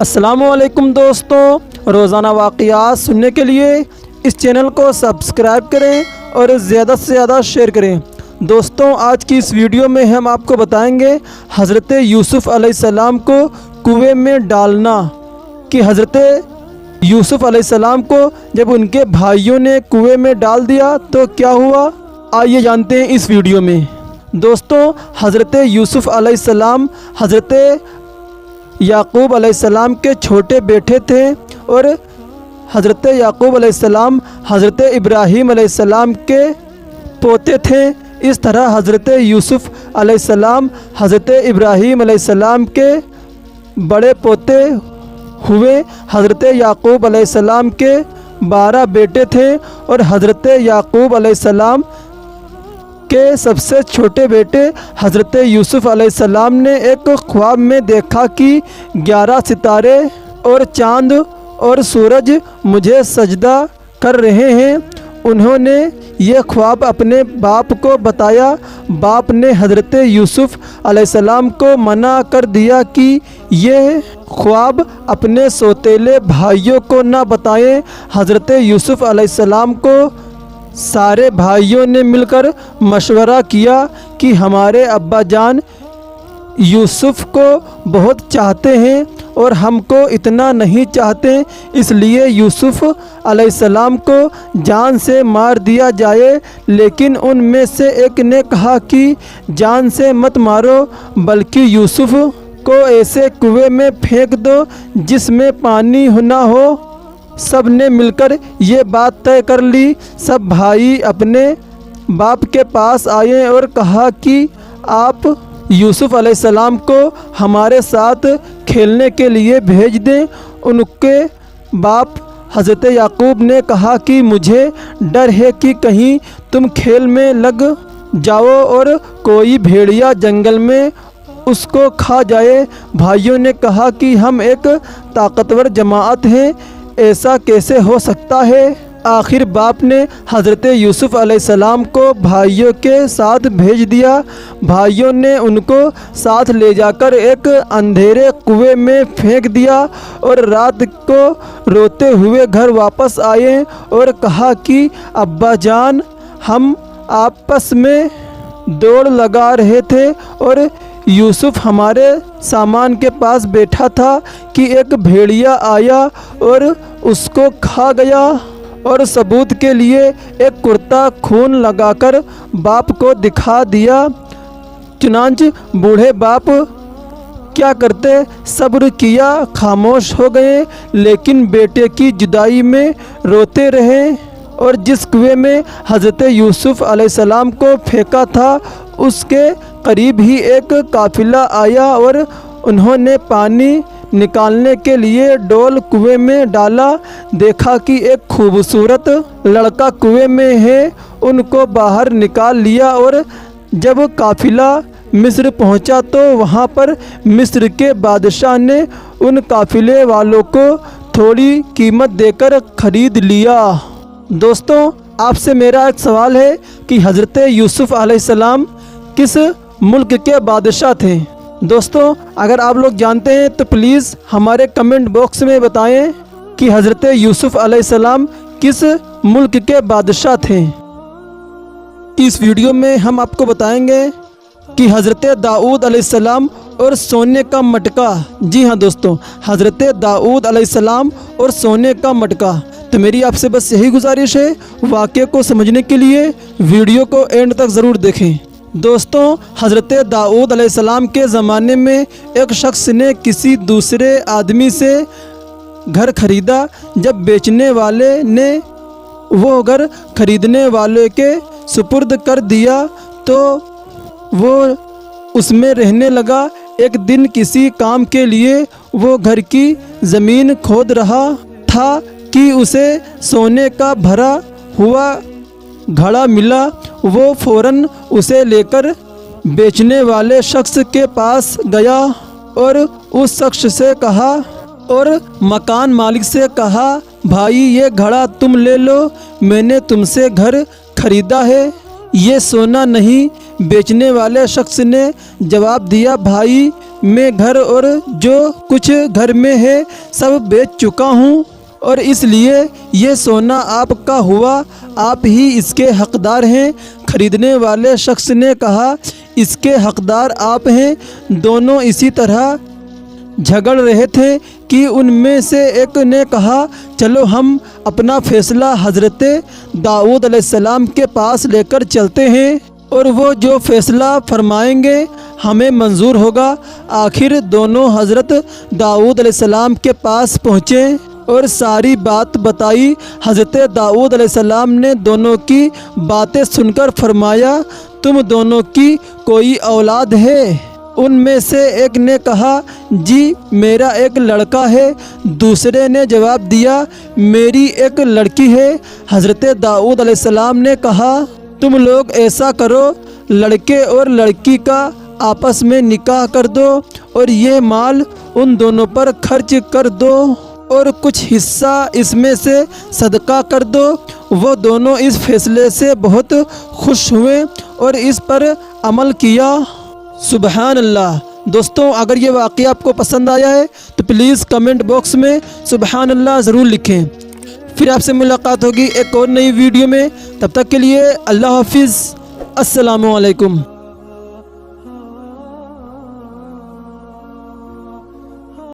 السلام علیکم دوستوں، روزانہ واقعات سننے کے لیے اس چینل کو سبسکرائب کریں اور زیادہ سے زیادہ شیئر کریں۔ دوستوں، آج کی اس ویڈیو میں ہم آپ کو بتائیں گے حضرت یوسف علیہ السلام کو کنویں میں ڈالنا، کہ حضرت یوسف علیہ السلام کو جب ان کے بھائیوں نے کنویں میں ڈال دیا تو کیا ہوا، آئیے جانتے ہیں اس ویڈیو میں۔ دوستوں، حضرت یوسف علیہ السلام حضرت یعقوب علیہ السلام کے چھوٹے بیٹے تھے، اور حضرت یعقوب علیہ السلام حضرت ابراہیم علیہ السلام کے پوتے تھے۔ اس طرح حضرت یوسف علیہ السلام حضرت ابراہیم علیہ السلام کے بڑے پوتے ہوئے۔ حضرت یعقوب علیہ السلام کے 12 بیٹے تھے، اور حضرت یعقوب علیہ السلام کے سب سے چھوٹے بیٹے حضرت یوسف علیہ السلام نے ایک خواب میں دیکھا کہ 11 ستارے اور چاند اور سورج مجھے سجدہ کر رہے ہیں۔ انہوں نے یہ خواب اپنے باپ کو بتایا۔ باپ نے حضرت یوسف علیہ السلام کو منع کر دیا کہ یہ خواب اپنے سوتیلے بھائیوں کو نہ بتائیں۔ حضرت یوسف علیہ السلام کو سارے بھائیوں نے مل کر مشورہ کیا کہ ہمارے ابا جان یوسف کو بہت چاہتے ہیں اور ہم کو اتنا نہیں چاہتے، اس لیے یوسف علیہ السلام کو جان سے مار دیا جائے۔ لیکن ان میں سے ایک نے کہا کہ جان سے مت مارو، بلکہ یوسف کو ایسے کنویں میں پھینک دو جس میں پانی نہ ہو۔ سب نے مل کر یہ بات طے کر لی۔ سب بھائی اپنے باپ کے پاس آئے اور کہا کہ آپ یوسف علیہ السلام کو ہمارے ساتھ کھیلنے کے لیے بھیج دیں۔ ان کے باپ حضرت یعقوب نے کہا کہ مجھے ڈر ہے کہ کہیں تم کھیل میں لگ جاؤ اور کوئی بھیڑیا جنگل میں اس کو کھا جائے۔ بھائیوں نے کہا کہ ہم ایک طاقتور جماعت ہیں، ایسا کیسے ہو سکتا ہے؟ آخر باپ نے حضرت یوسف علیہ السلام کو بھائیوں کے ساتھ بھیج دیا۔ بھائیوں نے ان کو ساتھ لے جا کر ایک اندھیرے کنویں میں پھینک دیا، اور رات کو روتے ہوئے گھر واپس آئے اور کہا کہ ابا جان، ہم آپس میں دوڑ لگا رہے تھے اور یوسف ہمارے سامان کے پاس بیٹھا تھا کہ ایک بھیڑیا آیا اور اس کو کھا گیا، اور ثبوت کے لیے ایک کرتا خون لگا کر باپ کو دکھا دیا۔ چنانچہ بوڑھے باپ کیا کرتے، صبر کیا، خاموش ہو گئے، لیکن بیٹے کی جدائی میں روتے رہے۔ اور جس کنویں میں حضرت یوسف علیہ السلام کو پھینکا تھا اس کے قریب ہی ایک قافلہ آیا، اور انہوں نے پانی نکالنے کے لیے ڈول کنویں میں ڈالا۔ دیکھا کہ ایک خوبصورت لڑکا کنویں میں ہے، ان کو باہر نکال لیا۔ اور جب قافلہ مصر پہنچا تو وہاں پر مصر کے بادشاہ نے ان قافلے والوں کو تھوڑی قیمت دے کر خرید لیا۔ دوستوں، آپ سے میرا ایک سوال ہے کہ حضرت یوسف علیہ السلام کس ملک کے بادشاہ تھے؟ دوستوں، اگر آپ لوگ جانتے ہیں تو پلیز ہمارے کمنٹ باکس میں بتائیں کہ حضرت یوسف علیہ السلام کس ملک کے بادشاہ تھے۔ اس ویڈیو میں ہم آپ کو بتائیں گے کہ حضرت داؤد علیہ السلام اور سونے کا مٹکا۔ جی ہاں دوستوں، حضرت داؤد علیہ السلام اور سونے کا مٹکا۔ تو میری آپ سے بس یہی گزارش ہے، واقعے کو سمجھنے کے لیے ویڈیو کو اینڈ تک ضرور دیکھیں۔ دوستوں، حضرت داؤد علیہ السلام کے زمانے میں ایک شخص نے کسی دوسرے آدمی سے گھر خریدا۔ جب بیچنے والے نے وہ گھر خریدنے والے کے سپرد کر دیا تو وہ اس میں رہنے لگا۔ ایک دن کسی کام کے لیے وہ گھر کی زمین کھود رہا تھا کہ اسے سونے کا بھرا ہوا گھڑا ملا۔ وہ فوراً اسے لے کر بیچنے والے شخص کے پاس گیا اور اس شخص سے کہا، اور مکان مالک سے کہا، بھائی یہ گھڑا تم لے لو، میں نے تم سے گھر خریدا ہے، یہ سونا نہیں۔ بیچنے والے شخص نے جواب دیا، بھائی میں گھر اور جو کچھ گھر میں ہے سب بیچ چکا ہوں، اور اس لیے یہ سونا آپ کا ہوا، آپ ہی اس کے حقدار ہیں۔ خریدنے والے شخص نے کہا، اس کے حقدار آپ ہیں۔ دونوں اسی طرح جھگڑ رہے تھے کہ ان میں سے ایک نے کہا، چلو ہم اپنا فیصلہ حضرت داؤد علیہ السلام کے پاس لے کر چلتے ہیں، اور وہ جو فیصلہ فرمائیں گے ہمیں منظور ہوگا۔ آخر دونوں حضرت داؤد علیہ السلام کے پاس پہنچے اور ساری بات بتائی۔ حضرت داؤد علیہ السلام نے دونوں کی باتیں سن کر فرمایا، تم دونوں کی کوئی اولاد ہے؟ ان میں سے ایک نے کہا، جی میرا ایک لڑکا ہے۔ دوسرے نے جواب دیا، میری ایک لڑکی ہے۔ حضرت داؤد علیہ السلام نے کہا، تم لوگ ایسا کرو، لڑکے اور لڑکی کا آپس میں نکاح کر دو اور یہ مال ان دونوں پر خرچ کر دو اور کچھ حصہ اس میں سے صدقہ کر دو۔ وہ دونوں اس فیصلے سے بہت خوش ہوئے اور اس پر عمل کیا۔ سبحان اللہ۔ دوستوں، اگر یہ واقعہ آپ کو پسند آیا ہے تو پلیز کمنٹ باکس میں سبحان اللہ ضرور لکھیں۔ پھر آپ سے ملاقات ہوگی ایک اور نئی ویڈیو میں، تب تک کے لیے اللہ حافظ، السلام علیکم۔